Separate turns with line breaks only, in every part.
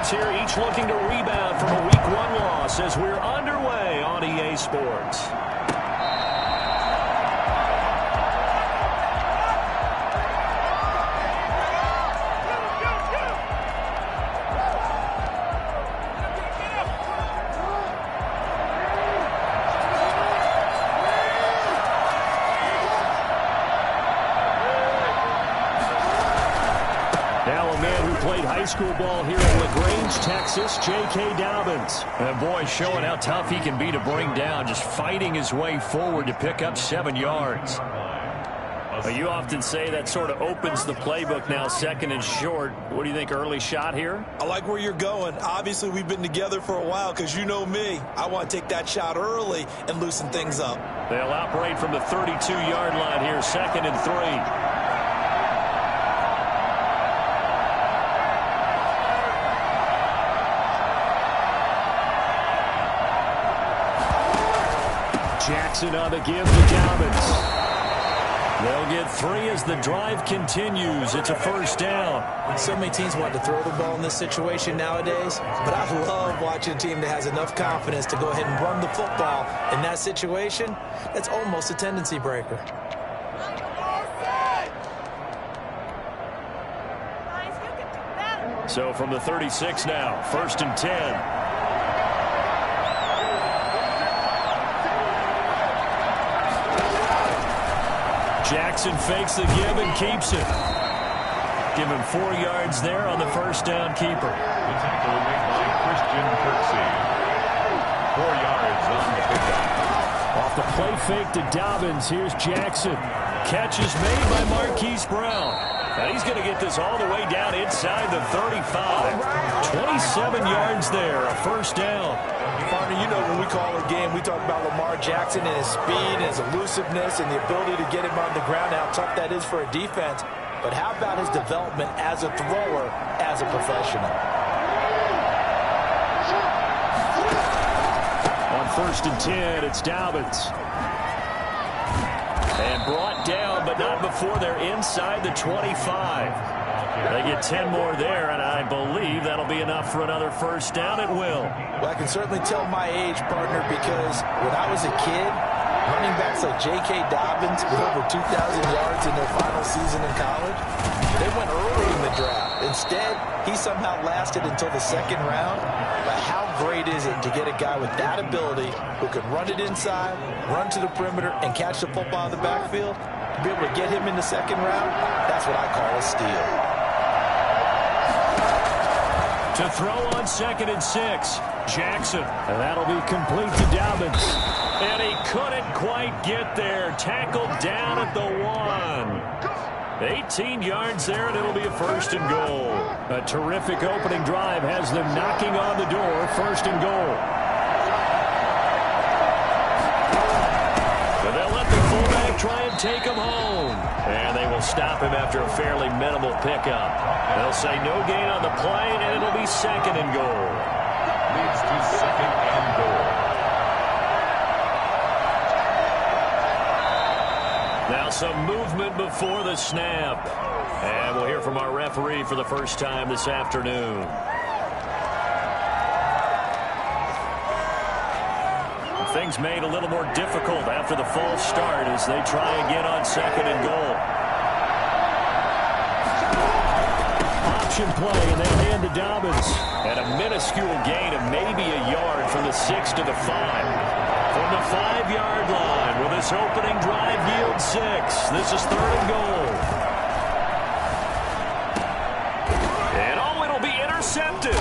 teams here, each looking to rebound from a Week 1 loss as we're underway on EA Sports. High school ball here in LaGrange, Texas, J.K. Dobbins.
And boy, showing how tough he can be to bring down, just fighting his way forward to pick up 7 yards. Well, you often say that sort of opens the playbook now, second and short. What do you think, early shot here?
I like where you're going. Obviously, we've been together for a while because you know me. I want to take that shot early and loosen things up.
They'll operate from the 32-yard line here, 2nd and 3.
Jackson on the give to Dobbins. They'll get 3 as the drive continues. It's a first down.
So many teams want to throw the ball in this situation nowadays, but I love watching a team that has enough confidence to go ahead and run the football. In that situation, that's almost a tendency breaker.
So from the 36 now, 1st and 10.
Jackson fakes the give and keeps it. Give him 4 yards there on the first down keeper.
The tackle made by Christian Kirksey. 4 yards on the pickup.
Off the play fake to Dobbins, here's Jackson. Catch is made by Marquise Brown. And he's going to get this all the way down inside the 35. 27 yards there, a first down.
Partner, you know when we call a game, we talk about Lamar Jackson and his speed and his elusiveness and the ability to get him on the ground, how tough that is for a defense. But how about his development as a thrower, as a professional?
On 1st and 10, it's Dobbins. And brought down, but not before they're inside the 25. They get 10 more there, and I believe that'll be enough for another first down. It will.
Well, I can certainly tell my age, partner, because when I was a kid, running backs like J.K. Dobbins with over 2,000 yards in their final season in college, they went early in the draft. Instead, he somehow lasted until the 2nd round. But how great is it to get a guy with that ability who can run it inside, run to the perimeter, and catch the football in the backfield? To be able to get him in the 2nd round, that's what I call a steal.
To throw on 2nd and 6, Jackson. And that'll be complete to Dobbins. And he couldn't quite get there. Tackled down at the 1. 18 yards there, and it'll be a 1st and goal. A terrific opening drive has them knocking on the door, 1st and goal. But they'll let the fullback try and take him home. And they will stop him after a fairly minimal pickup. They'll say no gain on the play, and it'll be 2nd and goal.
Leads to 2nd and goal.
Now some movement before the snap. And we'll hear from our referee for the first time this afternoon. Things made a little more difficult after the false start as they try again on 2nd and goal. Option play, and they hand to Dobbins. And a minuscule gain of maybe a yard from the 6 to the 5. From the 5-yard line, will this opening drive yield 6? This is 3rd and goal. And it'll be intercepted.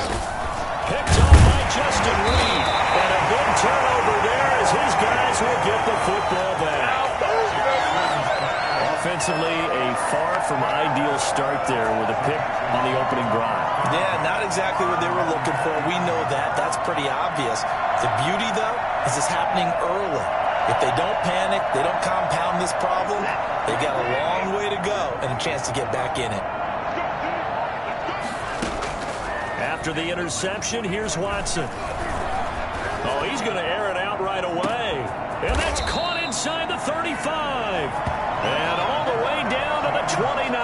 Picked up by Justin Reed. And a big turnover there as his guys will get the football back. Offensively, a far from ideal start there with a pick on the opening drive.
Yeah, not exactly what they were looking for. We know that. That's pretty obvious. The beauty, though, is it's happening early. If they don't panic, they don't compound this problem, they've got a long way to go and a chance to get back in it.
After the interception, here's Watson. Oh, he's going to air it out right away. And that's caught inside the 35. And all the way down to the 29.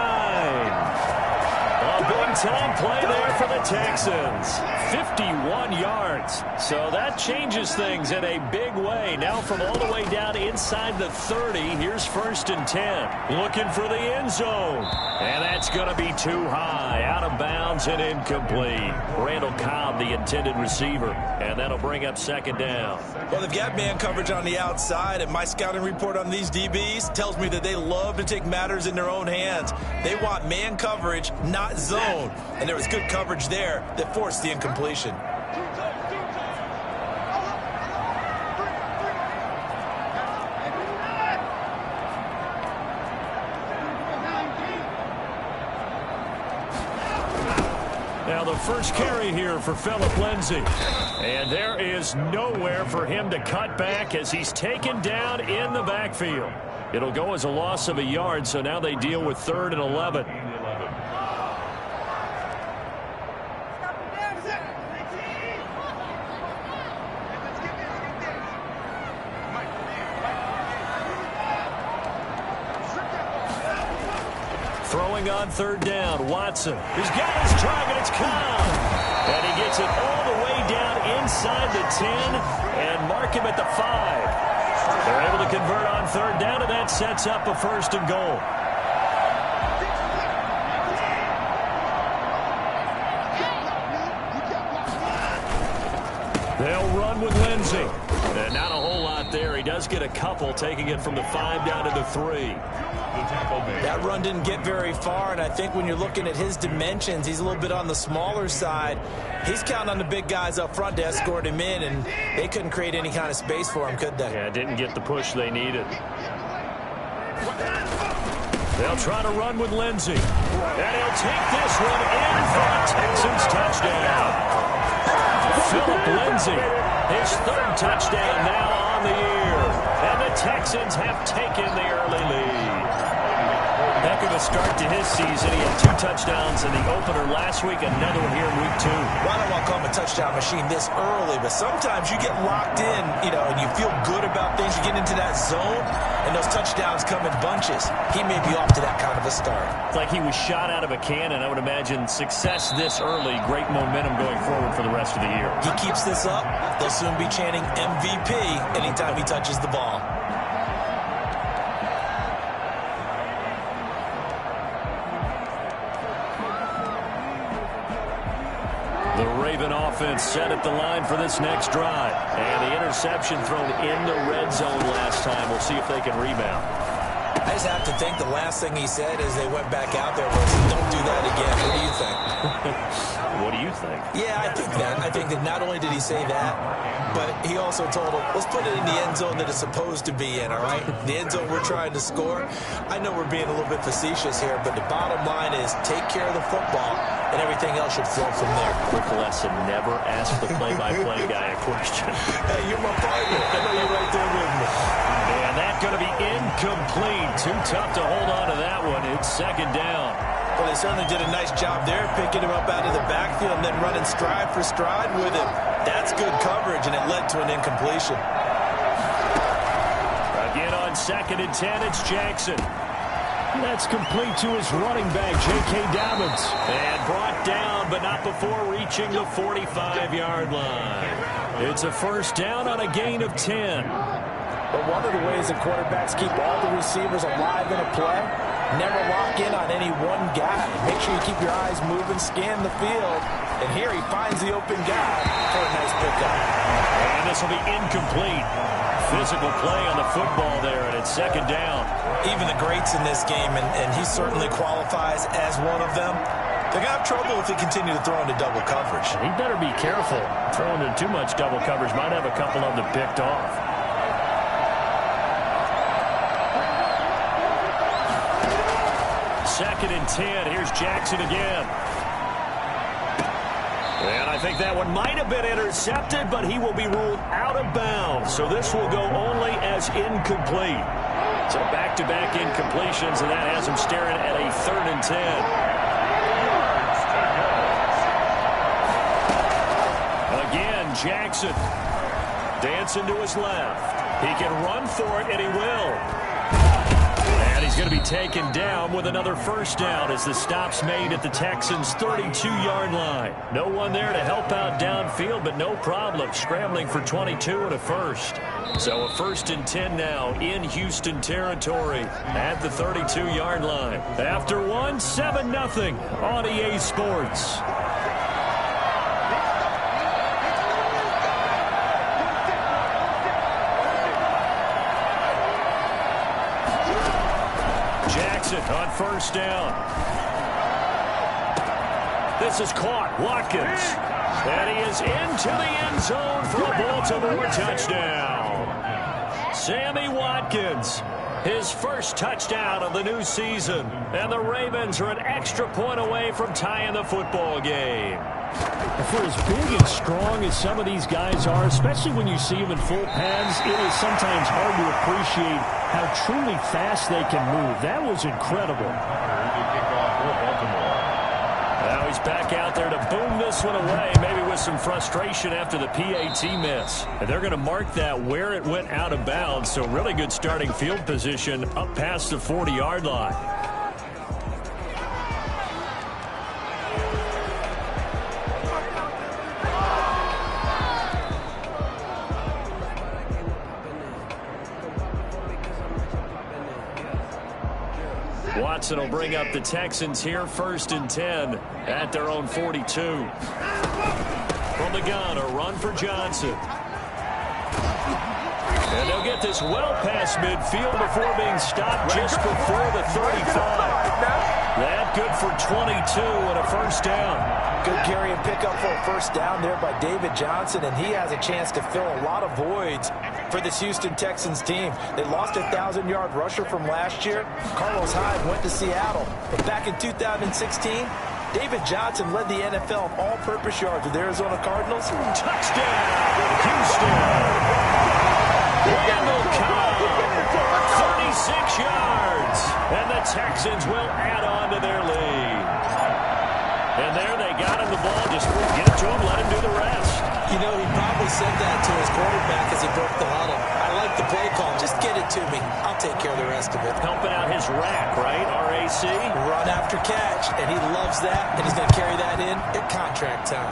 A big Big-time play there for the Texans. 51 yards. So that changes things in a big way. Now from all the way down inside the 30, here's 1st and 10. Looking for the end zone. And that's going to be too high. Out of bounds and incomplete. Randall Cobb, the intended receiver. And that'll bring up 2nd down.
Well, they've got man coverage on the outside, and my scouting report on these DBs tells me that they love to take matters in their own hands. They want man coverage, not zone. And there was good coverage there that forced the incompletion.
Now the first carry here for Phillip Lindsay. And there is nowhere for him to cut back as he's taken down in the backfield. It'll go as a loss of a yard, so now they deal with 3rd and 11. Throwing on 3rd down, Watson. He's got his target, it's Cobb. And he gets it all the way down inside the 10 and mark him at the 5. They're able to convert on 3rd down, and that sets up a 1st and goal. They'll run with Lindsay. And not a whole lot there. He does get a couple, taking it from the 5 down to the 3.
That run didn't get very far, and I think when you're looking at his dimensions, he's a little bit on the smaller side. He's counting on the big guys up front to escort him in, and they couldn't create any kind of space for him, could they?
Yeah, didn't get the push they needed. They'll try to run with Lindsay. And he'll take this one in for a Texans touchdown. Phillip Lindsay, his 3rd touchdown now on the year. And the Texans have taken the early lead. Heck of a start to his season. He had 2 touchdowns in the opener last week, another one here in week 2.
Well, I don't want to call him a touchdown machine this early, but sometimes you get locked in, and you feel good about things. You get into that zone, and those touchdowns come in bunches. He may be off to that kind of a start.
It's like he was shot out of a cannon. I would imagine success this early, great momentum going forward for the rest of the year.
He keeps this up, they'll soon be chanting MVP anytime he touches the ball.
The Raven offense set at the line for this next drive. And the interception thrown in the red zone last time. We'll see if they can rebound.
I just have to think the last thing he said as they went back out there was, don't do that again. What do you think?
What do you think?
Yeah, I think that. I think that not only did he say that, but he also told him, let's put it in the end zone that it's supposed to be in, all right? The end zone we're trying to score. I know we're being a little bit facetious here, but the bottom line is take care of the football, and everything else should flow from there.
Quick lesson, never ask the play-by-play guy a question.
Hey, you're my partner. I know you're right there with me.
And that's going to be incomplete. Too tough to hold on to that one. It's 2nd down.
Well, they certainly did a nice job there, picking him up out of the backfield and then running stride for stride with him. That's good coverage, and it led to an incompletion.
Again on 2nd and 10, it's Jackson. That's complete to his running back, J.K. Dobbins. And brought down, but not before reaching the 45-yard line. It's a 1st down on a gain of 10.
But one of the ways that quarterbacks keep all the receivers alive in a play, never lock in on any one guy. Make sure you keep your eyes moving, scan the field. And here he finds the open guy for a nice pickup.
And this will be incomplete. Physical play on the football there, and it's 2nd down.
Even the greats in this game, and he certainly qualifies as one of them, they're going to have trouble if they continue to throw into double coverage.
He better be careful. Throwing into too much double coverage might have a couple of them picked off. Second and 10. Here's Jackson again. And I think that one might have been intercepted, but he will be ruled out of bounds. So this will go only as incomplete. So back-to-back incompletions, and that has him staring at a 3rd and 10. Again, Jackson dancing to his left. He can run for it, and he will. And he's going to
going to be taken down with another first down as the stop's made at the Texans' 32-yard line. No one there to help out downfield, but no problem. Scrambling for 22 and a first. So a 1st and 10 now in Houston territory at the 32-yard line. After one, 7-0 on EA Sports. Jackson on first down. This is caught. Watkins. And he is into the end zone for a Baltimore touchdown. Sammy Watkins, his first touchdown of the new season. And the Ravens are an extra point away from tying the football game.
For as big and strong as some of these guys are, especially when you see them in full pads, it is sometimes hard to appreciate how truly fast they can move. That was incredible.
Now he's back out there to boom this one away, maybe with some frustration after the PAT miss. And they're going to mark that where it went out of bounds, so really good starting field position up past the 40-yard line. Watson will bring up the Texans here, 1st and 10 at their own 42. From the gun, a run for Johnson. And they'll get this well past midfield before being stopped just before the 35. That good for 22 and a first down.
Good carry and pickup for a first down there by David Johnson, and he has a chance to fill a lot of voids for this Houston Texans team. They lost a 1,000-yard rusher from last year. Carlos Hyde went to Seattle. But back in 2016, David Johnson led the NFL in all-purpose yards with the Arizona Cardinals.
Touchdown, Houston. Randall Cobb, 36 yards. And the Texans will add on to their lead. And there they got him the ball. Just get it to him, let him do the rest.
You know, he probably said that to his quarterback as he broke the huddle. I like the play call. Just get it to me. I'll take care of the rest of it.
Helping out his rack, right? RAC.
Run after catch, and he loves that, and he's going to carry that in at contract time.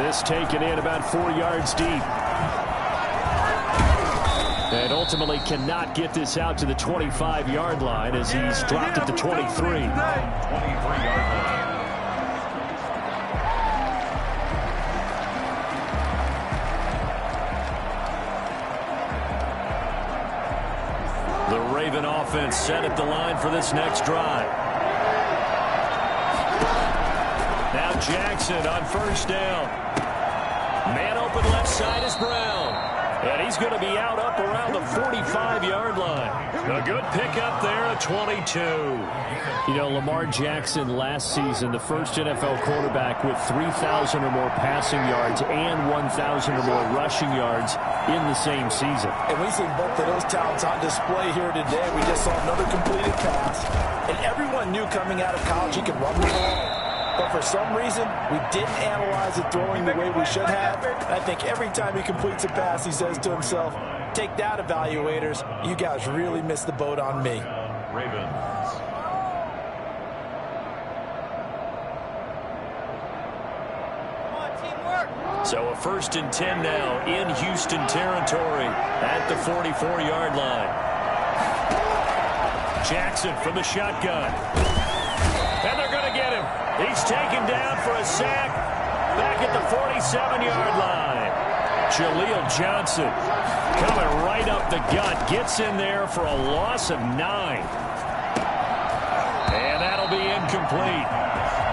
This taken in about 4 yards deep. And ultimately cannot get this out to the 25-yard line as he's dropped at the 23.
23-yard line.
The Raven offense set at the line for this next drive. Now Jackson on first down. Man open left side is Brown. And he's going to be out up around the 45-yard line. A good pickup there at 22.
You know, Lamar Jackson last season, the first NFL quarterback with 3,000 or more passing yards and 1,000 or more rushing yards in the same season.
And we've seen both of those talents on display here today. We just saw another completed pass. And everyone knew coming out of college he could run the ball. But for some reason, we didn't analyze it throwing the way we should have. And I think every time he completes a pass, he says to himself, take that, evaluators. You guys really missed the boat on me.
Ravens.
So a 1st and 10 now in Houston territory at the 44-yard line. Jackson from the shotgun. And they're going to get him. He's taken down for a sack back at the 47-yard line. Jaleel Johnson coming right up the gut. Gets in there for a loss of 9. And that'll be incomplete.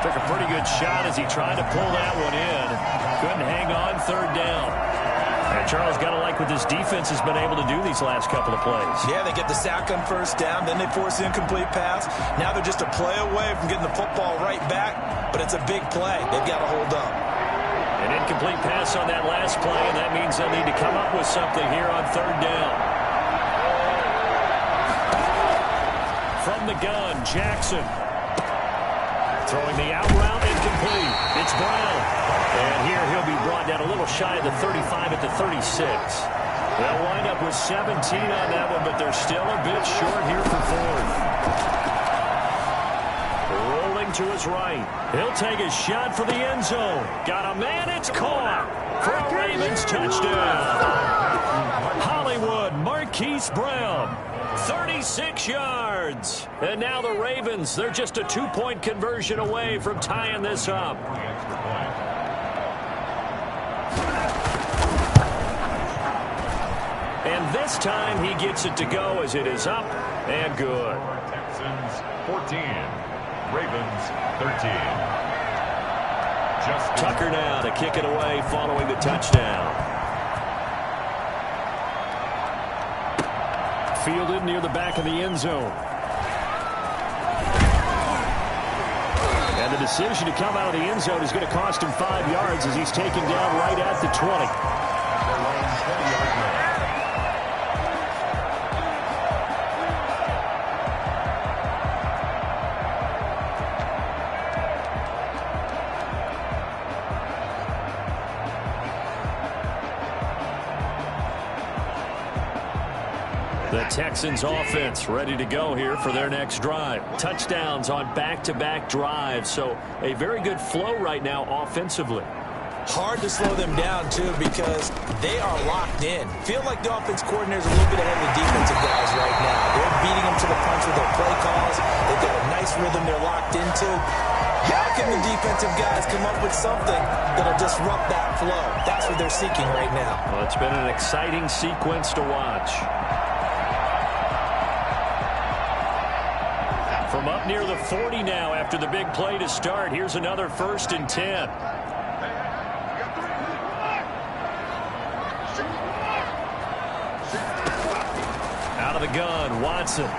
Took a pretty good shot as he tried to pull that one in. Couldn't hang on, 3rd down. And Charles, got to like what this defense has been able to do these last couple of plays.
Yeah, they get the sack on first down, then they force the incomplete pass. Now they're just a play away from getting the football right back, but it's a big play. They've got to hold up.
An incomplete pass on that last play, and that means they'll need to come up with something here on 3rd down. From the gun, Jackson. Throwing the out route, incomplete. It's Brown. And here he'll be brought down a little shy of the 35 at the 36. They'll wind up with 17 on that one, but they're still a bit short here for fourth. Rolling to his right. He'll take a shot for the end zone. Got a man, it's caught for a Ravens touchdown. Hollywood Marquise Brown, 36 yards. And now the Ravens, they're just a 2-point conversion away from tying this up. And this time he gets it to go as it is up and good.
Texans 14, Ravens 13.
Tucker now to kick it away following the touchdown. Fielded near the back of the end zone. And the decision to come out of the end zone is going to cost him 5 yards as he's taken down right at the 20. The Texans offense ready to go here for their next drive. Touchdowns on back-to-back drives, so a very good flow right now offensively.
Hard to slow them down, too, because they are locked in. Feel like the offense coordinator is a little bit ahead of the defensive guys right now. They're beating them to the punch with their play calls. They've got a nice rhythm they're locked into. How can the defensive guys come up with something that'll disrupt that flow? That's what they're seeking right now.
Well, it's been an exciting sequence to watch. From up near the 40 now after the big play to start. Here's another 1st and 10. Out of the gun, Watson.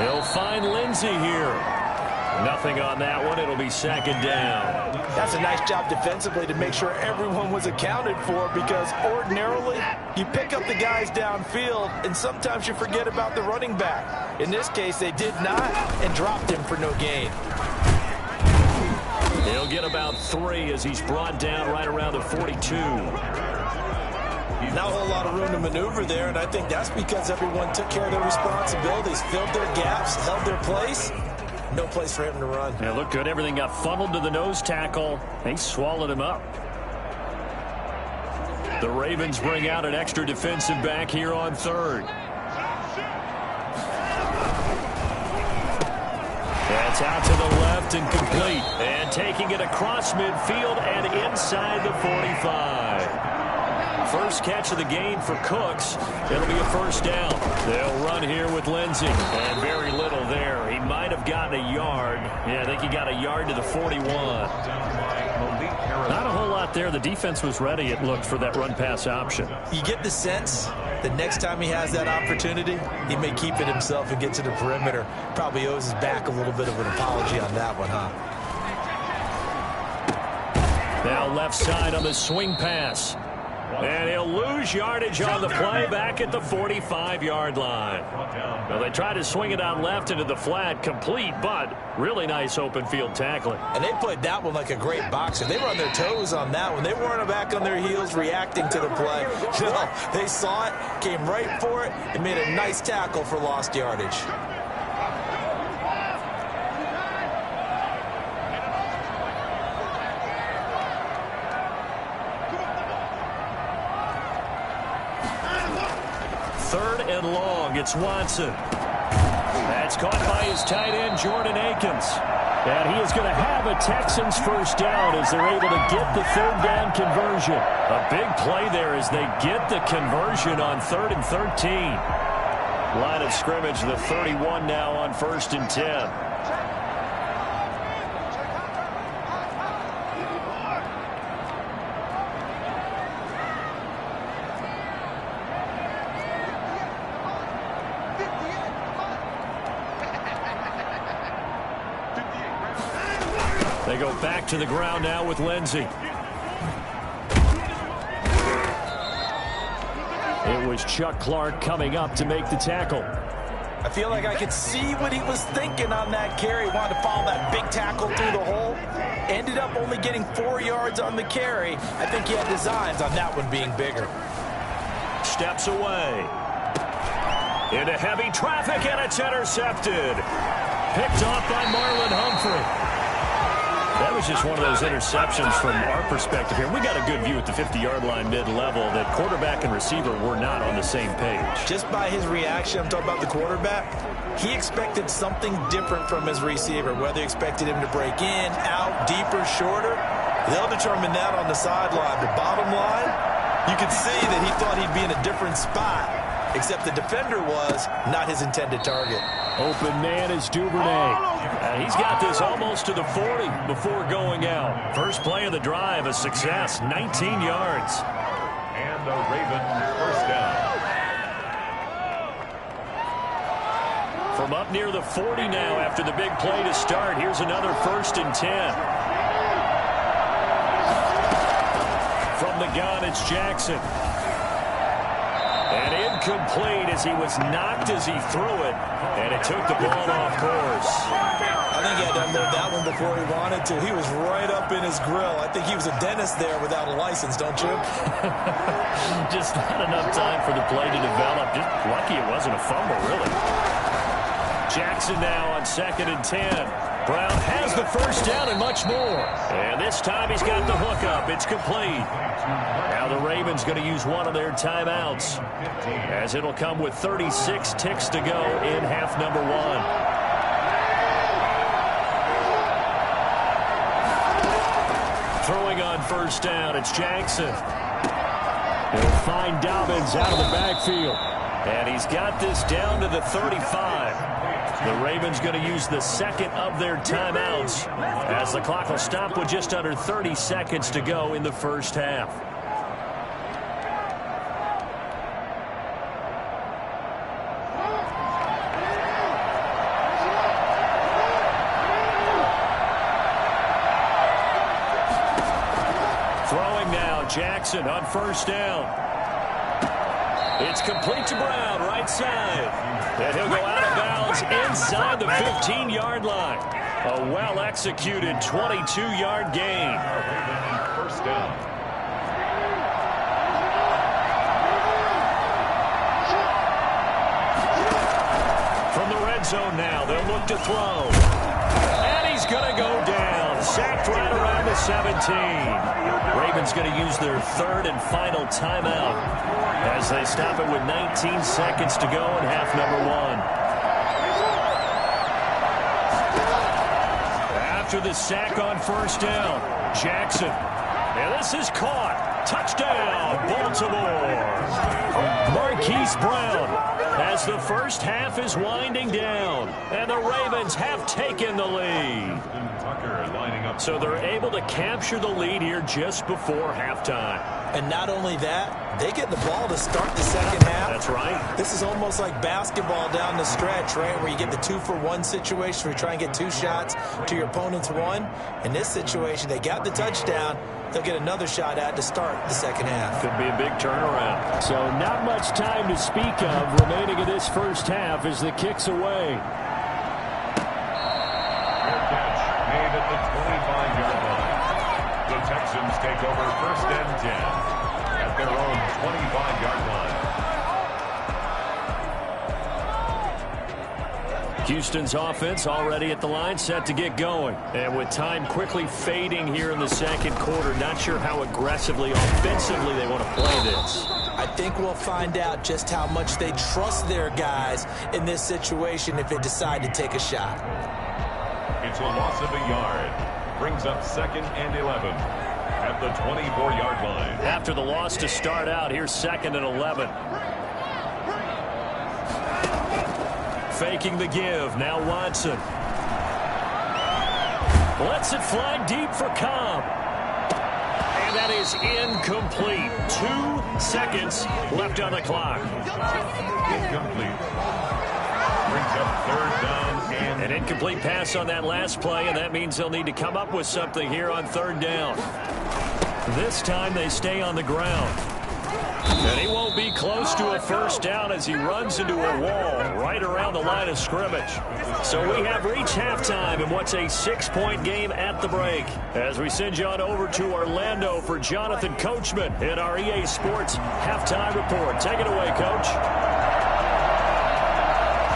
He'll find Lindsey here. Nothing on that one. It'll be 2nd down.
That's a nice job defensively to make sure everyone was accounted for, because ordinarily you pick up the guys downfield and sometimes you forget about the running back. In this case, they did not and dropped him for no gain.
He'll get about 3 as he's brought down right around the 42.
Not a whole lot of room to maneuver there, and I think that's because everyone took care of their responsibilities, filled their gaps, held their place. No place for him to run.
Yeah, looked good. Everything got funneled to the nose tackle. They swallowed him up. The Ravens bring out an extra defensive back here on 3rd. That's out to the left and complete. And taking it across midfield and inside the 45. First catch of the game for Cooks. It'll be a 1st down. They'll run here with Lindsey. And very little there. He might have gotten a yard. Yeah, I think he got a yard to the 41. Not a whole lot there. The defense was ready, it looked, for that run-pass option.
You get the sense that next time he has that opportunity, he may keep it himself and get to the perimeter. Probably owes his back a little bit of an apology on that one, huh?
Now left side on the swing pass. And he'll lose yardage on the play back at the 45-yard line. Well, they tried to swing it out left into the flat, complete, but really nice open field tackling.
And they played that one like a great boxer. They were on their toes on that one. They weren't back on their heels reacting to the play. No, they saw it, came right for it, and made a nice tackle for lost yardage.
Long, it's Watson. That's caught by his tight end, Jordan Akins. And he is going to have a Texans 1st down as they're able to get the 3rd down conversion. A big play there as they get the conversion on 3rd and 13. Line of scrimmage, the 31 now on 1st and 10. They go back to the ground now with Lindsey. It was Chuck Clark coming up to make the tackle.
I feel like I could see what he was thinking on that carry. Wanted to follow that big tackle through the hole. Ended up only getting 4 yards on the carry. I think he had designs on that one being bigger.
Steps away. Into heavy traffic, and it's intercepted. Picked off by Marlon Humphrey. That was just one of those interceptions from our perspective here. We got a good view at the 50-yard line mid-level that quarterback and receiver were not on the same page.
Just by his reaction, I'm talking about the quarterback, he expected something different from his receiver, whether he expected him to break in, out, deeper, shorter. They'll determine that on the sideline. The bottom line, you could see that he thought he'd be in a different spot, except the defender was not his intended target.
Open man is Duvernay. He's got this almost to the 40 before going out. First play of the drive, a success, 19 yards.
And the Ravens first down.
From up near the 40 now after the big play to start, here's another 1st and 10. From the gun, it's Jackson. And incomplete as he was knocked as he threw it. And it took the ball off course.
I think he had to unload that one before he wanted to. He was right up in his grill. I think he was a dentist there without a license, don't you?
Just not enough time for the play to develop. Just lucky it wasn't a fumble, really. Jackson now on 2nd and 10. Brown has the first down and much more. And this time he's got the hookup. It's complete. Now the Ravens going to use one of their timeouts, as it'll come with 36 ticks to go in half number 1. Throwing on 1st down, it's Jackson. He'll find Dobbins out of the backfield. And he's got this down to the 35. The Ravens going to use the second of their timeouts, as the clock will stop with just under 30 seconds to go in the first half. Throwing now, Jackson on 1st down. It's complete to Brown, right side. And he'll go out of bounds inside the 15-yard line. A well-executed 22-yard gain.
First down.
From the red zone now, they'll look to throw. And he's going to go down. Sacked right around the 17. Ravens going to use their 3rd and final timeout, as they stop it with 19 seconds to go in half number 1. After the sack on 1st down, Jackson. And this is caught. Touchdown, Baltimore. Marquise Brown, as the first half is winding down, and the Ravens have taken the lead. So they're able to capture the lead here just before halftime.
And not only that, they get the ball to start the second half.
That's right.
This is almost like basketball down the stretch, right, where you get the 2-for-1 situation where you try and get 2 shots to your opponent's 1. In this situation, they got the touchdown. They'll get another shot at to start the second half.
Could be a big turnaround. So not much time to speak of remaining in this first half as the kick's away.
Made at the 25-yard line. The Texans take over 1st and 10 at their own 25-yard line.
Houston's offense already at the line, set to get going. And with time quickly fading here in the second quarter, not sure how aggressively, offensively they want to play this.
I think we'll find out just how much they trust their guys in this situation if they decide to take a shot.
It's a loss of a yard. Brings up 2nd and 11 at the 24-yard line.
After the loss to start out, here's 2nd and 11. Faking the give. Now Watson. Lets it fly deep for Cobb. And that is incomplete. 2 seconds left on the clock.
Incomplete. Brings up 3rd down and
an incomplete pass on that last play, and that means they'll need to come up with something here on 3rd down. This time they stay on the ground.
And he won't be close to a first down as he runs into a wall right around the line of scrimmage. So we have reached halftime in what's a 6-point game at the break. As we send you on over to Orlando for Jonathan Coachman in our EA Sports Halftime Report. Take it away, Coach.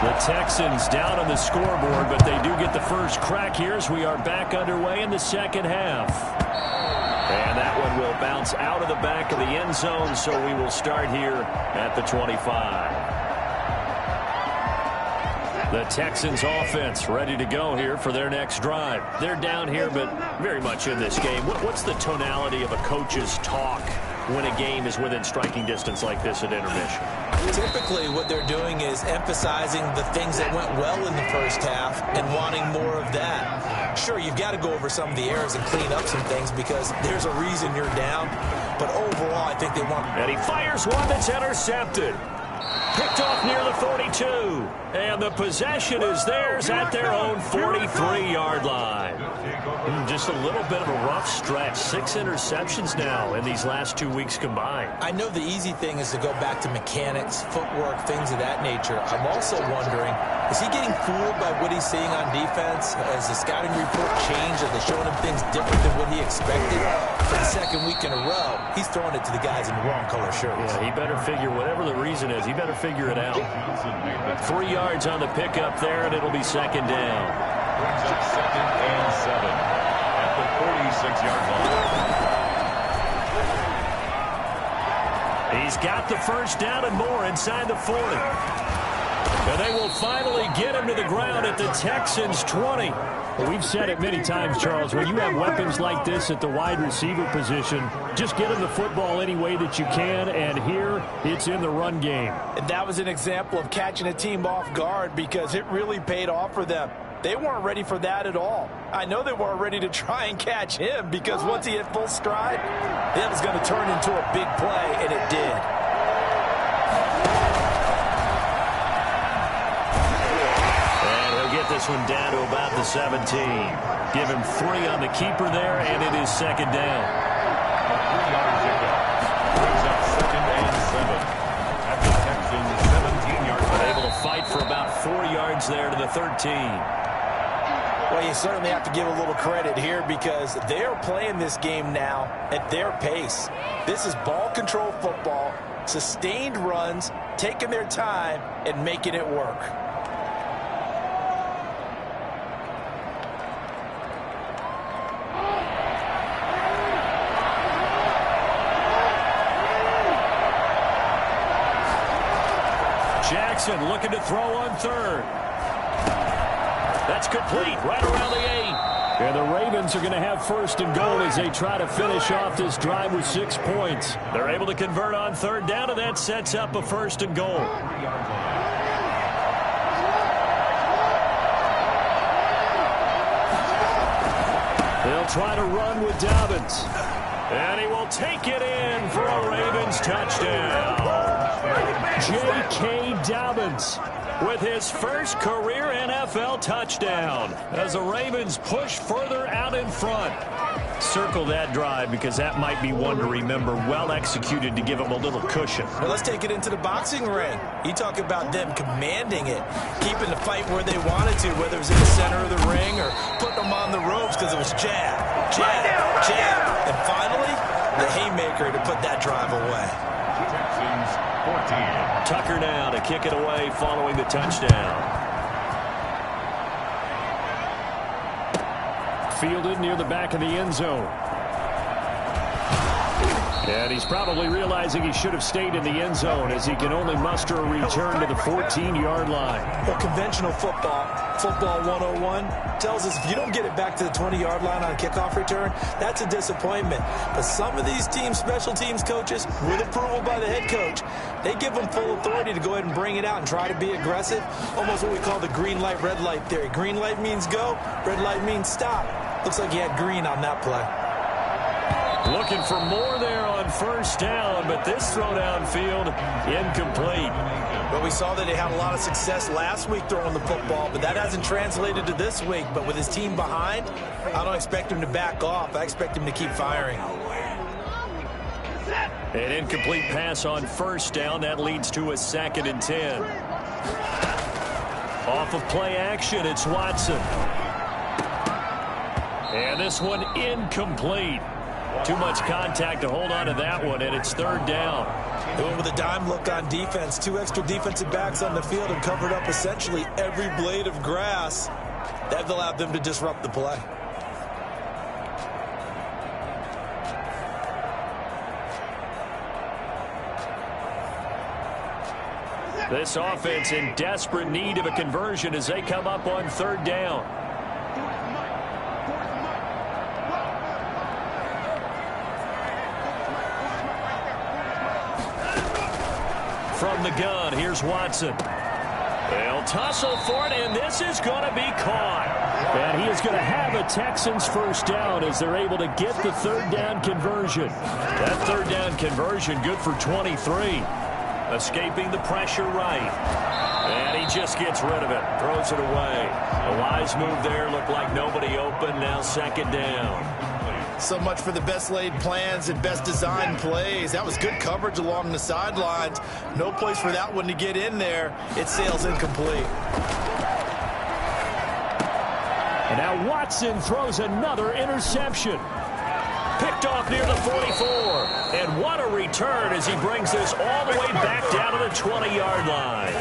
The Texans down on the scoreboard, but they do get the first crack here as we are back underway in the second half. And that one will bounce out of the back of the end zone, so we will start here at the 25. The Texans offense ready to go here for their next drive. They're down here, but very much in this game. What's the tonality of a coach's talk when a game is within striking distance like this at intermission?
Typically, what they're doing is emphasizing the things that went well in the first half and wanting more of that. Sure, you've got to go over some of the errors and clean up some things because there's a reason you're down. But overall, I think they want...
And he fires one that's intercepted. Picked off near the 42. And the possession is theirs at their own 43-yard line. Just a little bit of a rough stretch. 6 interceptions now in these last 2 weeks combined.
I know the easy thing is to go back to mechanics, footwork, things of that nature. I'm also wondering, is he getting fooled by what he's seeing on defense? Has the scouting report changed? Are they showing him things different than what he expected? For the second week in a row, he's throwing it to the guys in the wrong color shirts.
Yeah, he better figure, whatever the reason is, he better figure it out. 3 yards on the pickup there, and it'll be second down.
Brings up 2nd and 7 at the 46-yard line.
He's got the first down and more inside the 40. And they will finally get him to the ground at the Texans' 20. Well, we've said it many times, Charles, when you have weapons like this at the wide receiver position, just get him the football any way that you can, and here it's in the run game.
And that was an example of catching a team off guard because it really paid off for them. They weren't ready for that at all. I know they weren't ready to try and catch him because once he hit full stride, that was going to turn into a big play, and it did.
This one down to about the 17. Give him 3 on the keeper there, and it is second down.
3 yards to go. Brings up 2nd and 7 at the Texans' 17-yard line.
Able to fight for about 4 yards there to the 13.
Well, you certainly have to give a little credit here because they're playing this game now at their pace. This is ball control football, sustained runs, taking their time, and making it work.
Jackson looking to throw on 3rd. That's complete right around the 8. And the Ravens are going to have 1st and goal as they try to finish off this drive with 6 points. They're able to convert on 3rd down, and that sets up a 1st and goal. They'll try to run with Dobbins. And he will take it in for a Ravens touchdown. J.K. Dobbins with his first career NFL touchdown as the Ravens push further out in front. Circle that drive because that might be one to remember. Well executed to give him a little cushion.
Well, let's take it into the boxing ring. You talk about them commanding it, keeping the fight where they wanted to, whether it was in the center of the ring or putting them on the ropes because it was jab, jab, jab. And finally, the haymaker to put that drive away.
Texans 14.
Tucker now to kick it away following the touchdown. Fielded near the back of the end zone. And he's probably realizing he should have stayed in the end zone as he can only muster a return to the 14-yard line.
Well, conventional football 101, tells us if you don't get it back to the 20-yard line on a kickoff return, that's a disappointment. But some of these teams, special teams coaches, with approval by the head coach, they give them full authority to go ahead and bring it out and try to be aggressive. Almost what we call the green light, red light theory. Green light means go, red light means stop. Looks like he had green on that play.
Looking for more there on first down, but this throw downfield incomplete.
But we saw that they had a lot of success last week throwing the football, but that hasn't translated to this week. But with his team behind, I don't expect him to back off. I expect him to keep firing.
An incomplete pass on first down. That leads to a 2nd and 10. Off of play action, it's Watson. And this one incomplete. Too much contact to hold on to that one, and it's 3rd down.
Going with a dime look on defense. 2 extra defensive backs on the field and covered up essentially every blade of grass. That allowed them to disrupt the play.
This offense in desperate need of a conversion as they come up on 3rd down. From the gun, here's Watson. They'll tussle for it, and this is going to be caught.
And he is going to have a Texans first down as they're able to get the 3rd down conversion.
That 3rd down conversion good for 23. Escaping the pressure right. And he just gets rid of it. Throws it away. A wise move there. Looked like nobody open. Now 2nd down.
So much for the best laid plans and best designed plays. That was good coverage along the sidelines. No place for that one to get in there. It sails incomplete.
And now Watson throws another interception.
Picked off near the 44. And what a return as he brings this all the way back down to the 20-yard line.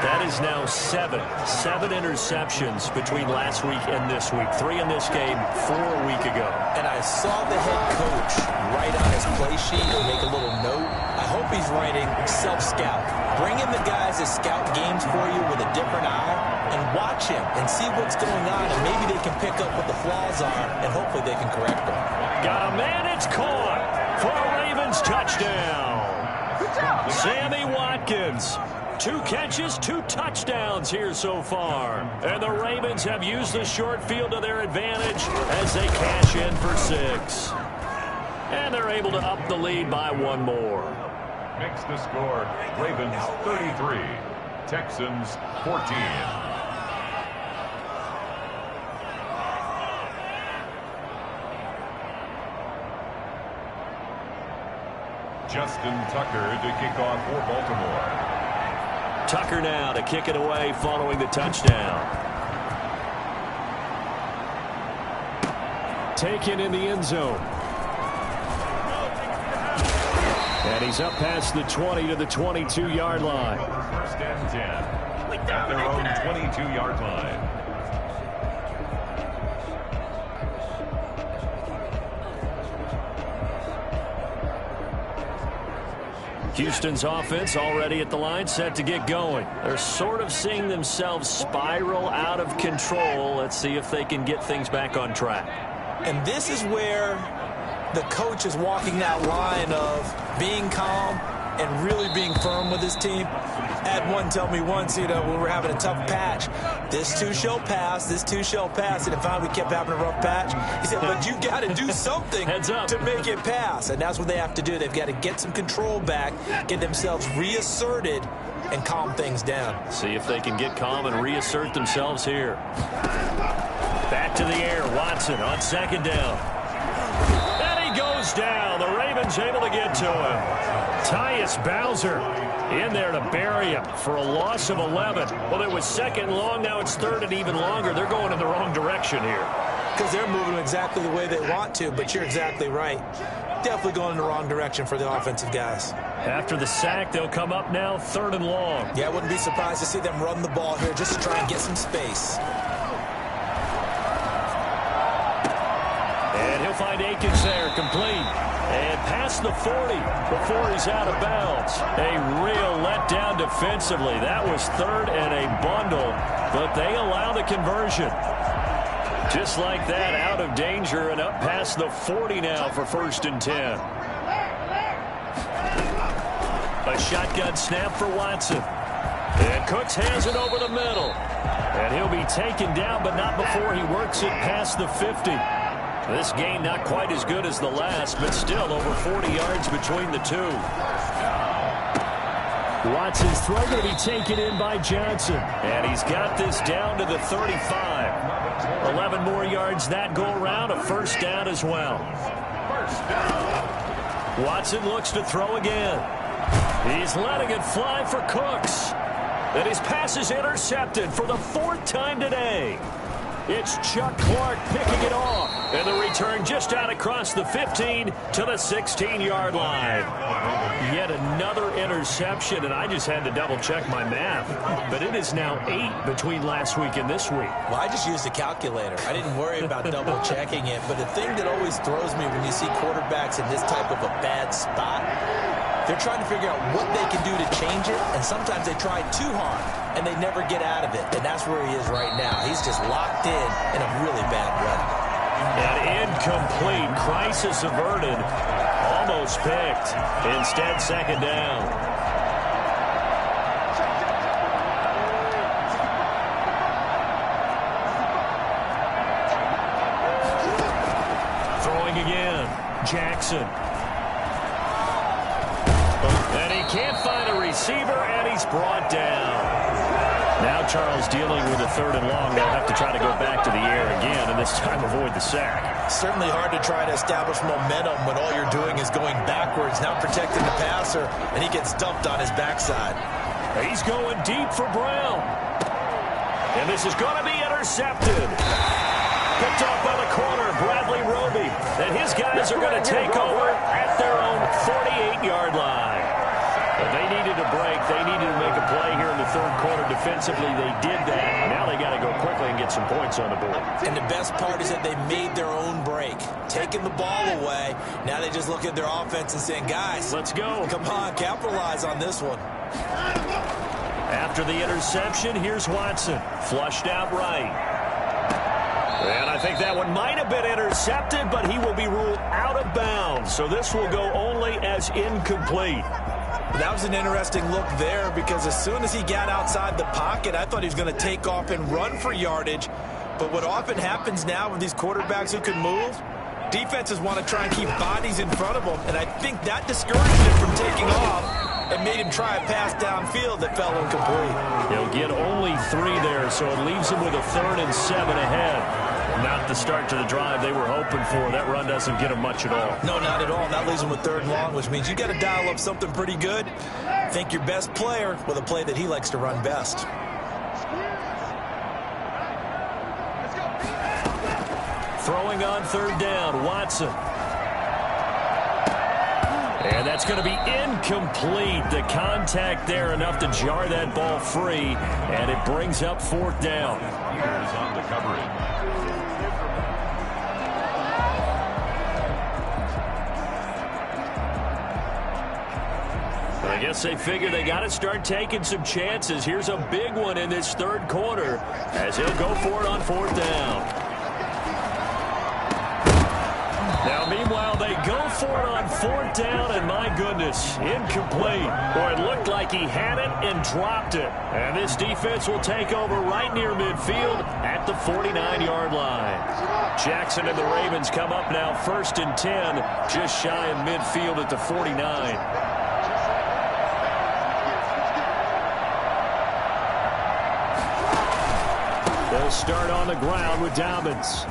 That is now 7 interceptions between last week and this week. 3 in this game, 4 a week ago.
And I saw the head coach write on his play sheet or make a little note. I hope he's writing self-scout. Bring in the guys that scout games for you with a different eye and watch him and see what's going on, and maybe they can pick up what the flaws are, and hopefully they can correct them.
Got a man, it's caught for a Ravens touchdown. Sammy Watkins. 2 catches, 2 touchdowns here so far. And the Ravens have used the short field to their advantage as they cash in for 6. And they're able to up the lead by 1 more.
Makes the score Ravens 33, Texans 14. Justin Tucker to kick off for Baltimore.
Tucker now to kick it away following the touchdown.
Taken in the end zone. And he's up past the 20 to the 22-yard line.
1st and 10 at their own 22-yard line.
Houston's offense already at the line, set to get going. They're sort of seeing themselves spiral out of control. Let's see if they can get things back on track.
And this is where the coach is walking that line of being calm and really being firm with his team. Had one tell me once, when we were having a tough patch, this too shall pass, this too shall pass. And finally we kept having a rough patch. He said, but you got to do something to make it pass. And that's what they have to do. They've got to get some control back, get themselves reasserted, and calm things down.
See if they can get calm and reassert themselves here. Back to the air, Watson on 2nd down. And he goes down. The Ravens able to get to him. Tyus Bowser in there to bury him for a loss of 11. Well, it was 2nd long. Now it's 3rd and even longer. They're going in the wrong direction here.
Because they're moving exactly the way they want to, but you're exactly right. Definitely going in the wrong direction for the offensive guys.
After the sack, they'll come up now 3rd and long.
Yeah, I wouldn't be surprised to see them run the ball here just to try and get some space.
And he'll find Akins there, complete. And past the 40 before he's out of bounds. A real letdown defensively. That was 3rd and a bundle, but they allow the conversion. Just like that, out of danger and up past the 40 now for 1st and 10. A shotgun snap for Watson. And Cooks has it over the middle. And he'll be taken down, but not before he works it past the 50. This gain not quite as good as the last, but still over 40 yards between the two.
Watson's throw going to be taken in by Johnson.
And he's got this down to the 35. 11 more yards that go around, a 1st down as well.
1st down.
Watson looks to throw again. He's letting it fly for Cooks. And his pass is intercepted for the 4th time today. It's Chuck Clark picking it off. And the return just out across the 15 to the 16-yard line. Yet another interception, and I just had to double-check my math. But it is now 8 between last week and this week.
Well, I just used a calculator. I didn't worry about double-checking it. But the thing that always throws me when you see quarterbacks in this type of a bad spot, they're trying to figure out what they can do to change it, and sometimes they try too hard, and they never get out of it. And that's where he is right now. He's just locked in a really bad run.
An incomplete, crisis averted, almost picked. Instead, second down. Throwing again, Jackson. And he can't find a receiver, and he's brought down. Now Charles dealing with a 3rd and long. They'll have to try to go back to the air again, and this time avoid the sack.
Certainly hard to try to establish momentum when all you're doing is going backwards, now protecting the passer, and he gets dumped on his backside.
He's going deep for Brown. And this is going to be intercepted. Picked off by the corner, Bradley Roby. And his guys are going to take over at their own 48-yard line. But they needed a break. They needed to make a play here in the 3rd quarter. Defensively, they did that. Now they got to go quickly and get some points on the board.
And the best part is that they made their own break. Taking the ball away. Now they just look at their offense and saying, guys,
let's go.
Come on, capitalize on this one.
After the interception, here's Watson. Flushed out right. And I think that one might have been intercepted, but he will be ruled out of bounds. So this will go only as incomplete.
That was an interesting look there because as soon as he got outside the pocket, I thought he was going to take off and run for yardage. But what often happens now with these quarterbacks who can move, defenses want to try and keep bodies in front of them. And I think that discouraged him from taking off and made him try a pass downfield that fell incomplete.
He'll get only 3 there, so it leaves him with a 3rd and 7 ahead. Not the start to the drive they were hoping for. That run doesn't get him much at all.
No, not at all. That leaves him with 3rd and long, which means you got to dial up something pretty good. Think your best player with a play that he likes to run best.
Throwing on 3rd down, Watson. And that's going to be incomplete. The contact there enough to jar that ball free, and it brings up 4th down.
Here's on the coverage.
I guess they figure they got to start taking some chances. Here's a big one in this 3rd quarter as he'll go for it on 4th down. Now, meanwhile, they go for it on 4th down, and my goodness, incomplete. Boy, it looked like he had it and dropped it. And this defense will take over right near midfield at the 49-yard line. Jackson and the Ravens come up now 1st and 10, just shy of midfield at the 49. They'll start on the ground with Dobbins.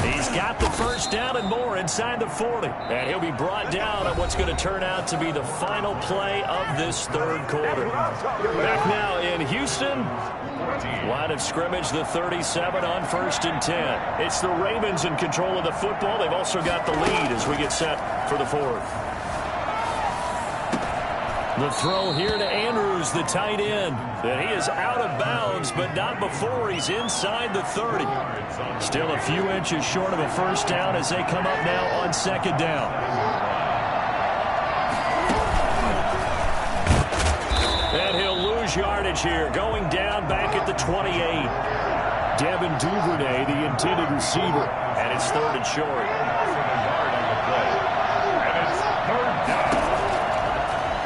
He's got the 1st down and more inside the 40. And he'll be brought down on what's going to turn out to be the final play of this 3rd quarter. Back now in Houston. Line of scrimmage, the 37 on 1st and 10. It's the Ravens in control of the football. They've also got the lead as we get set for the 4th. The throw here to Andrews, the tight end. And he is out of bounds, but not before he's inside the 30. Still a few inches short of a 1st down as they come up now on 2nd down. And he'll lose yardage here, going down back at the 28. Devin Duvernay, the intended receiver, and it's 3rd and short.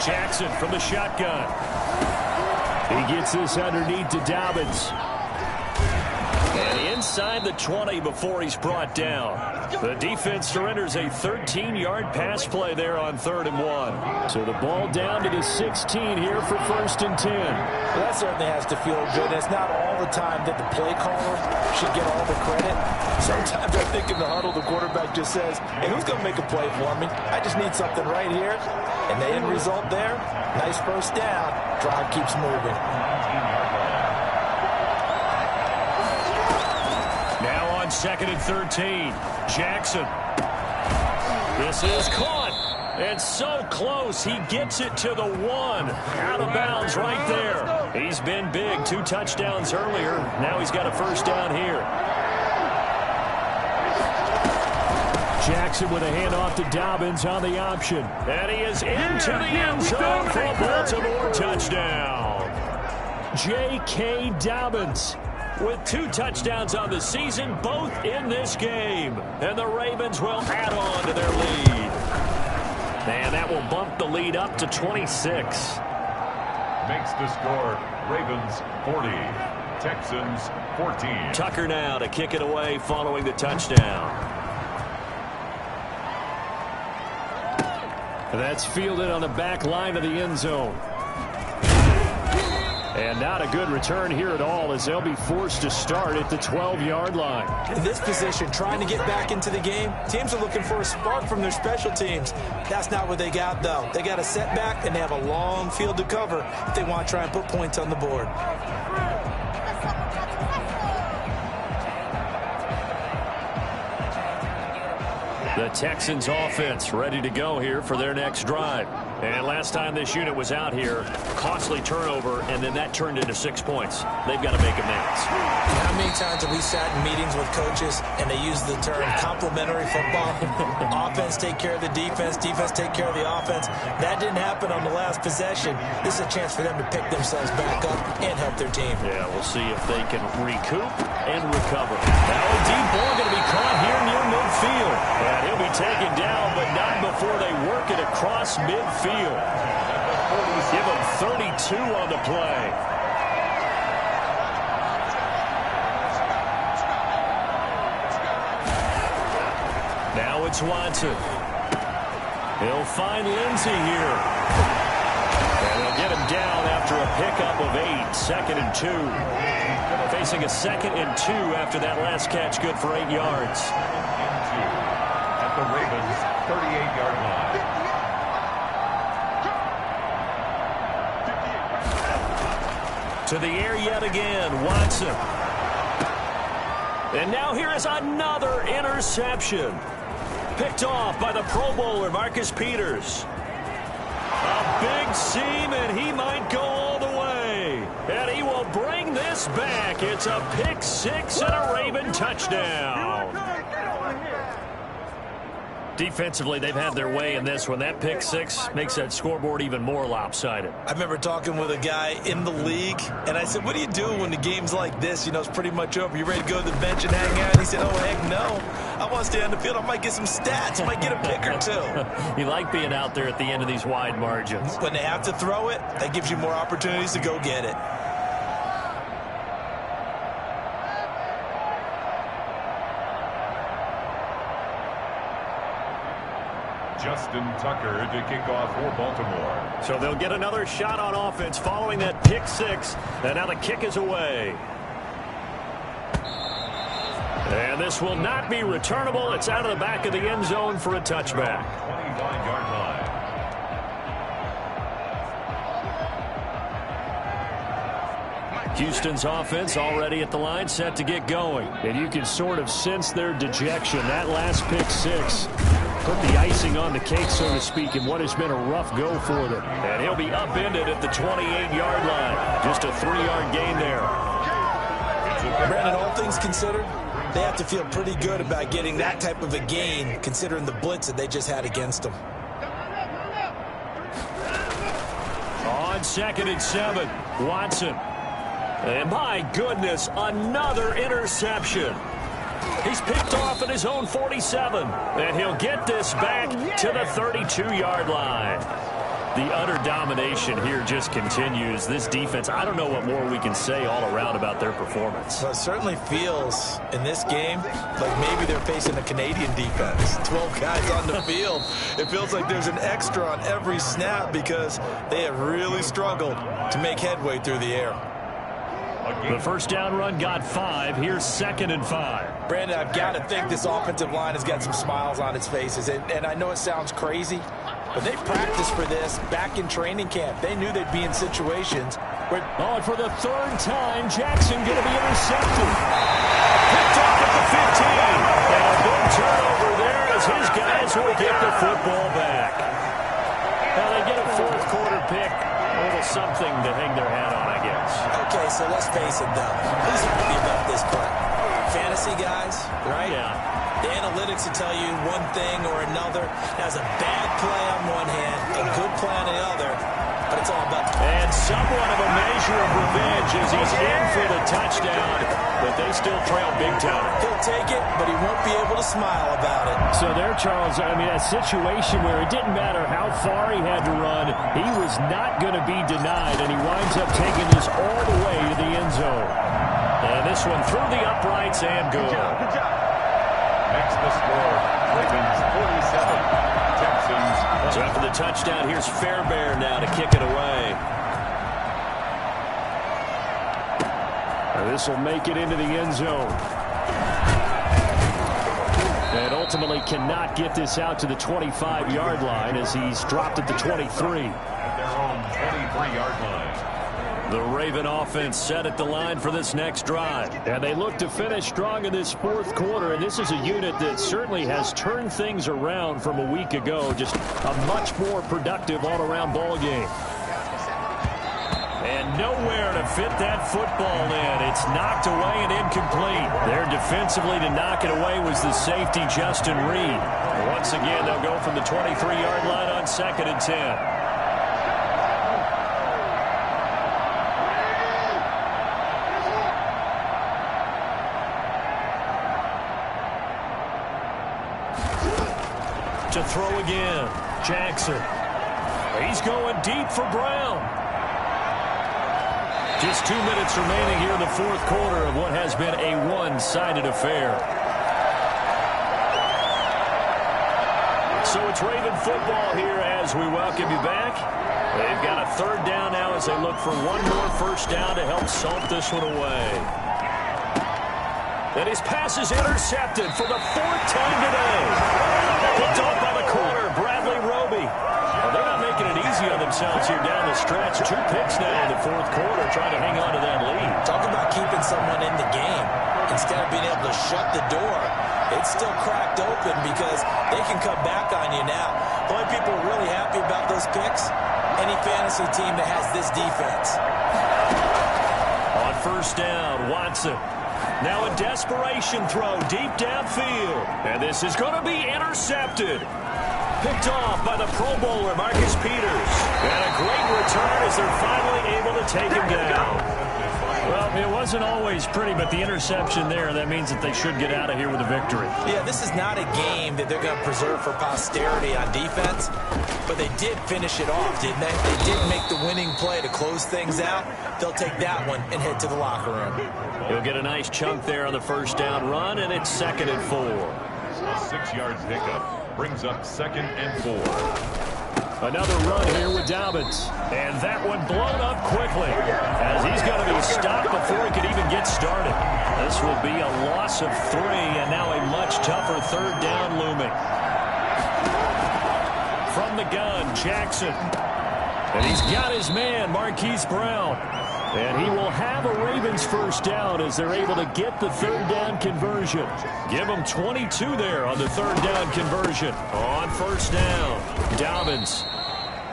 Jackson from the shotgun. He gets this underneath to Dobbins. And
inside the 20 before he's brought down. The defense surrenders a 13-yard pass play there on 3rd and 1.
So the ball down to the 16 here for 1st and 10.
Well, that certainly has to feel good. And it's not all the time that the play caller should get all the credit. Sometimes I think in the huddle, the quarterback just says, hey, who's going to make a play for me? I just need something right here. And the end result there, nice first down. Drive keeps moving.
Now on 2nd and 13, Jackson. This is caught. And so close, he gets it to the 1. Out of bounds right there. He's been big, 2 touchdowns earlier. Now he's got a first down here.
Jackson with a handoff to Dobbins on the option.
And he is into the end zone for a Baltimore touchdown.
J.K. Dobbins
with 2 touchdowns on the season, both in this game. And the Ravens will add on to their lead. And that will bump the lead up to 26.
Makes the score Ravens 40, Texans 14.
Tucker now to kick it away following the touchdown.
That's fielded on the back line of the end zone. And not a good return here at all as they'll be forced to start at the 12-yard line.
In this position, trying to get back into the game, teams are looking for a spark from their special teams. That's not what they got, though. They got a setback, and they have a long field to cover if they want to try and put points on the board.
The Texans offense ready to go here for their next drive. And last time this unit was out here, costly turnover, and then that turned into 6 points. They've got to make amends.
How many times have we sat in meetings with coaches and they use the term complementary football? Offense take care of the defense, defense take care of the offense. That didn't happen on the last possession. This is a chance for them to pick themselves back up and help their team.
Yeah, we'll see if they can recoup and recover. Now a deep ball going to be caught here near midfield. And he'll be taken down, but not before they work it across midfield. Give him 32 on the play. Now it's Watson. He'll find Lindsey here. And they'll get him down after a pickup of 8. 2nd and 2. Facing a 2nd and 2 after that last catch, good for 8 yards.
At the Ravens' 38-yard line.
To the air yet again, Watson. And now here is another interception. Picked off by the Pro Bowler, Marcus Peters. A big seam, and he might go all the way. And he will bring this back. It's a pick 6 and a Raven touchdown. Defensively, they've had their way in this one. That pick 6 makes that scoreboard even more lopsided.
I remember talking with a guy in the league, and I said, what do you do when the game's like this? You know, it's pretty much over. You ready to go to the bench and hang out? And he said, oh, heck no. I want to stay on the field. I might get some stats. I might get a pick or 2.
You like being out there at the end of these wide margins.
When they have to throw it, that gives you more opportunities to go get it.
Justin Tucker to kick off for Baltimore.
So they'll get another shot on offense following that pick 6. And now the kick is away. And this will not be returnable. It's out of the back of the end zone for a touchback.
29-yard line.
Houston's offense already at the line, set to get going.
And you can sort of sense their dejection. That last pick 6 put the icing on the cake, so to speak, in what has been a rough go for them.
And he'll be upended at the 28-yard line. Just a 3-yard gain there.
Brandon, all things considered, they have to feel pretty good about getting that type of a gain, considering the blitz that they just had against them.
On 2nd and 7, Watson. And my goodness, another interception. He's picked off at his own 47, and he'll get this back to the 32-yard line. The utter domination here just continues. This defense, I don't know what more we can say all around about their performance.
Well, it certainly feels in this game like maybe they're facing a Canadian defense. 12 guys on the field. It feels like there's an extra on every snap because they have really struggled to make headway through the air.
The first down run got 5. Here's 2nd and 5.
Brandon, I've got to think this offensive line has got some smiles on its faces. And I know it sounds crazy, but they practiced for this back in training camp. They knew they'd be in situations where...
Oh, and for the 3rd time, Jackson going to be intercepted. Picked off at the 15. And a big turnover there as his guys will get the football back. Now they get a 4th quarter pick. A little something to hang their hat on, I guess.
Okay, so let's face it, though. Who's happy about this play? Fantasy guys, right?
Yeah.
The analytics will tell you one thing or another. That's a bad play on one hand, a good play on the other, but it's all about...
And somewhat of a measure of revenge as he's in for the touchdown, but they still trail big time.
He'll take it, but he won't be able to smile about it.
So there, Charles, I mean, a situation where it didn't matter how far he had to run, he was not going to be denied, and he winds up taking this all the way to the end zone. And this one through the uprights and good.
Good job. Next the score, Ravens 47, Texans.
So after the touchdown, here's Fairbairn now to kick it away. This will make it into the end zone. And ultimately cannot get this out to the 25-yard line as he's dropped at the 23.
At their own 23-yard line.
The Raven offense set at the line for this next drive. And they look to finish strong in this 4th quarter. And this is a unit that certainly has turned things around from a week ago. Just a much more productive all-around ball game. And nowhere to fit that football in. It's knocked away and incomplete. There defensively to knock it away was the safety, Justin Reed. Once again, they'll go from the 23-yard line on 2nd and 10. To throw again, Jackson. He's going deep for Brown. Just 2 minutes remaining here in the 4th quarter of what has been a one-sided affair. So it's Raven football here as we welcome you back. They've got a 3rd down now as they look for one more first down to help salt this one away. And his pass is intercepted for the 4th time today. Picked off by the corner, Bradley Roby. Well, they're not making it easy on themselves here down the stretch. 2 picks now in the 4th quarter, trying to hang on to that lead.
Talk about keeping someone in the game. Instead of being able to shut the door, it's still cracked open because they can come back on you now. The only people really happy about those picks, any fantasy team that has this defense.
On first down, Watson. Now a desperation throw deep downfield. And this is going to be intercepted. Picked off by the Pro Bowler, Marcus Peters. And a great return as they're finally able to take him down. Well, it wasn't always pretty, but the interception there, that means that they should get out of here with a victory.
Yeah, this is not a game that they're going to preserve for posterity on defense, but they did finish it off, didn't they? They did make the winning play to close things out. They'll take that one and head to the locker room.
He'll get a nice chunk there on the first down run, and it's 2nd and 4.
A 6-yard pickup brings up 2nd and 4.
Another run here with Dobbins. And that one blown up quickly as he's going to be stopped before he could even get started. This will be a loss of 3, and now a much tougher 3rd down looming. From the gun, Jackson. And he's got his man, Marquise Brown. And he will have a Ravens first down as they're able to get the 3rd down conversion. Give them 22 there on the 3rd down conversion. On first down, Dobbins.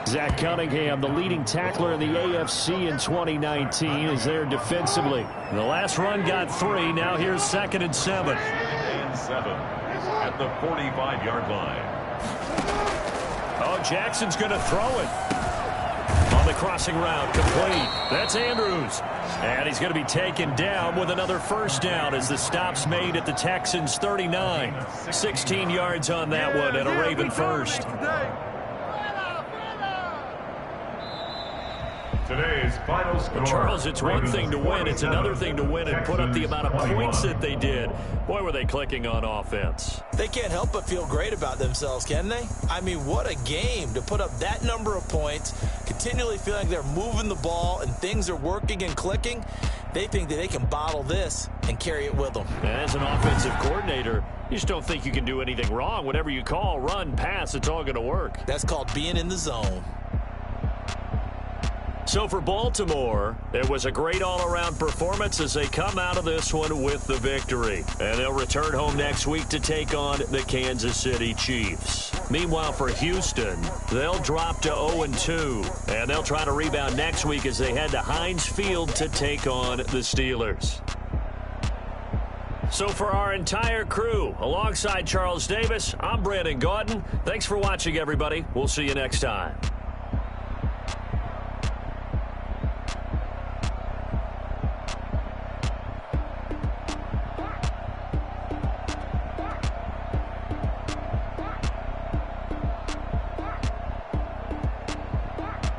Zach Cunningham, the leading tackler in the AFC in 2019, is there defensively. The last run got 3. Now here's 2nd and 7.
2nd and 7 at the 45-yard line.
Oh, Jackson's going to throw it. On the crossing route, complete. That's Andrews. And he's going to be taken down with another first down as the stop's made at the Texans' 39. 16 yards on that one and a Raven first.
Today's final score.
Charles, it's one thing to win. It's another thing to win and put up the amount of points that they did. Boy, were they clicking on offense.
They can't help but feel great about themselves, can they? I mean, what a game to put up that number of points, continually feeling they're moving the ball and things are working and clicking. They think that they can bottle this and carry it with them.
As an offensive coordinator, you just don't think you can do anything wrong. Whatever you call, run, pass, it's all going to work.
That's called being in the zone.
So for Baltimore, it was a great all-around performance as they come out of this one with the victory. And they'll return home next week to take on the Kansas City Chiefs. Meanwhile, for Houston, they'll drop to 0-2. And they'll try to rebound next week as they head to Heinz Field to take on the Steelers. So for our entire crew, alongside Charles Davis, I'm Brandon Gaudin. Thanks for watching, everybody. We'll see you next time.